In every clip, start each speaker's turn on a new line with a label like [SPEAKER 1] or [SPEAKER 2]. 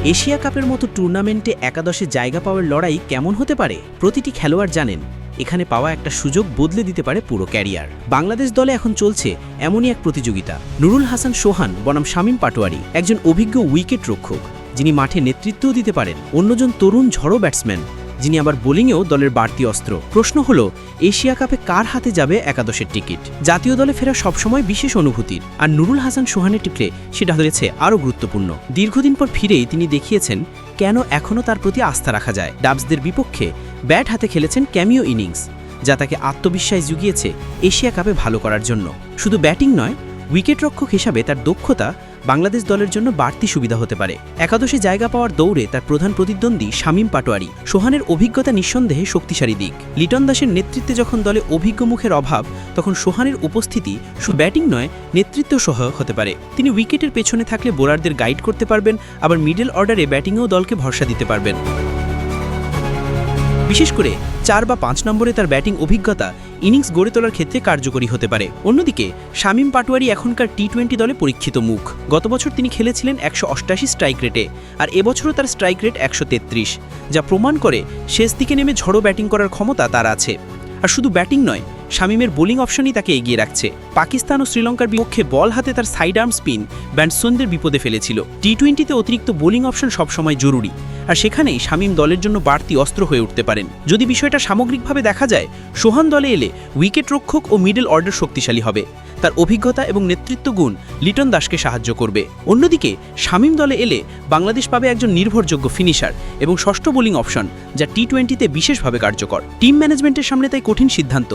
[SPEAKER 1] Asia কাপের মতো টুর্নামেন্টে একাদশে জায়গা পাওয়ার লড়াই কেমন হতে পারে? প্রতিটি খেলোয়াড় জানেন এখানে পাওয়া একটা সুযোগ বদলে দিতে পারে পুরো ক্যারিয়ার। বাংলাদেশ দলে এখন চলছে এমনই এক প্রতিযোগিতা। নুরুল হাসান সোহান বনাম শামীম পাটোয়ারি একজন অভিজ্ঞ উইকেট রক্ষক, যিনি মাঠে নেতৃত্বও দিতে পারেন। অন্যজন তরুণ ঝড়ো ব্যাটসম্যান, যিনি আবার বোলিংয়েও দলের বাড়তি অস্ত্র। প্রশ্ন হলো, এশিয়া কাপে কার হাতে যাবে একাদশের টিকিট? জাতীয় দলে ফেরা সবসময় বিশেষ অনুভূতির, আর নুরুল হাসান সোহানের টিপলে সেটা হয়েছে আরও গুরুত্বপূর্ণ। দীর্ঘদিন পর ফিরেই তিনি দেখিয়েছেন কেন এখনও তার প্রতি আস্থা রাখা যায়। ডাবসদের বিপক্ষে ব্যাট হাতে খেলেছেন ক্যামিও ইনিংস, যা তাকে আত্মবিশ্বাস জুগিয়েছে এশিয়া কাপে ভালো করার জন্য। শুধু ব্যাটিং নয়, উইকেটরক্ষক হিসাবে তার দক্ষতা বাংলাদেশ দলের জন্য বাড়তি সুবিধা হতে পারে। একাদশে জায়গা পাওয়ার দৌড়ে তার প্রধান প্রতিদ্বন্দ্বী শামীম পাটোয়ারি। সোহানের অভিজ্ঞতা নিঃসন্দেহে শক্তিশালী দিক। লিটন দাসের নেতৃত্বে যখন দলে অভিজ্ঞ মুখের অভাব, তখন সোহানের উপস্থিতি শুধু ব্যাটিং নয়, নেতৃত্ব সহায়ক হতে পারে। তিনি উইকেটের পেছনে থাকলে বোলারদের গাইড করতে পারবেন, আবার মিডল অর্ডারে ব্যাটিংয়েও দলকে ভরসা দিতে পারবেন। বিশেষ করে 4 বা 5 নম্বরে তার ব্যাটিং অভিজ্ঞতা ইনিংস গড়ে তোলার ক্ষেত্রে কার্যকরী হতে পারে। অন্যদিকে শামীম পাটোয়ারি এখনকার টি-20 দলে পরীক্ষিত মুখ। গত বছর তিনি খেলেছিলেন 188 স্ট্রাইক রেটে, আর এবছরও তার স্ট্রাইক রেট 133, যা প্রমাণ করে শেষ দিকে নেমে ঝড়ো ব্যাটিং করার ক্ষমতা তার আছে। আর শুধু ব্যাটিং নয়, শামীমের বোলিং অপশনই তাকে এগিয়ে রাখছে। পাকিস্তান ও শ্রীলঙ্কার বিপক্ষে বল হাতে তার সাইড আর্ম স্পিন ব্যাটসম্যানদের বিপদে ফেলেছিল। টি-20তে অতিরিক্ত বোলিং অপশন সবসময় জরুরি, আর সেখানেই শামীম দলের জন্য বাড়তি অস্ত্র হয়ে উঠতে পারেন। যদি বিষয়টা সামগ্রিকভাবে দেখা যায়, সোহান দলে এলে উইকেট রক্ষক ও মিডল অর্ডার শক্তিশালী হবে। তার অভিজ্ঞতা এবং নেতৃত্ব গুণ লিটন দাসকে সাহায্য করবে। অন্যদিকে শামীম দলে এলে বাংলাদেশ পাবে একজন নির্ভরযোগ্য ফিনিশার এবং ষষ্ঠ বোলিং অপশন, যা টি-20তে বিশেষভাবে কার্যকর। টিম ম্যানেজমেন্টের সামনে তাই কঠিন সিদ্ধান্ত।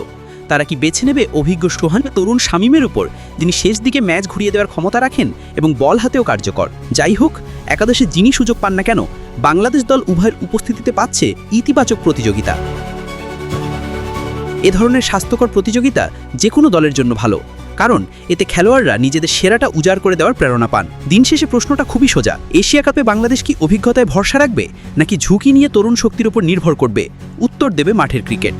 [SPEAKER 1] তারা কি বেছে নেবে অভিজ্ঞ সোহান তরুণ শামীমের উপর, যিনি শেষ দিকে ম্যাচ ঘুরিয়ে দেওয়ার ক্ষমতা রাখেন এবং বল হাতেও কার্যকর? যাই হোক, একাদশে যিনি সুযোগ পান না কেন, বাংলাদেশ দল উভয়ের উপস্থিতিতে পাচ্ছে ইতিবাচক প্রতিযোগিতা। এ ধরনের স্বাস্থ্যকর প্রতিযোগিতা যে কোনো দলের জন্য ভালো, কারণ এতে খেলোয়াড়রা নিজেদের সেরাটা উজাড় করে দেওয়ার প্রেরণা পান। দিন শেষে প্রশ্নটা খুবই সোজা: এশিয়া কাপে বাংলাদেশ কি অভিজ্ঞতায় ভরসা রাখবে, নাকি ঝুঁকি নিয়ে তরুণ শক্তির উপর নির্ভর করবে? উত্তর দেবে মাঠের ক্রিকেট।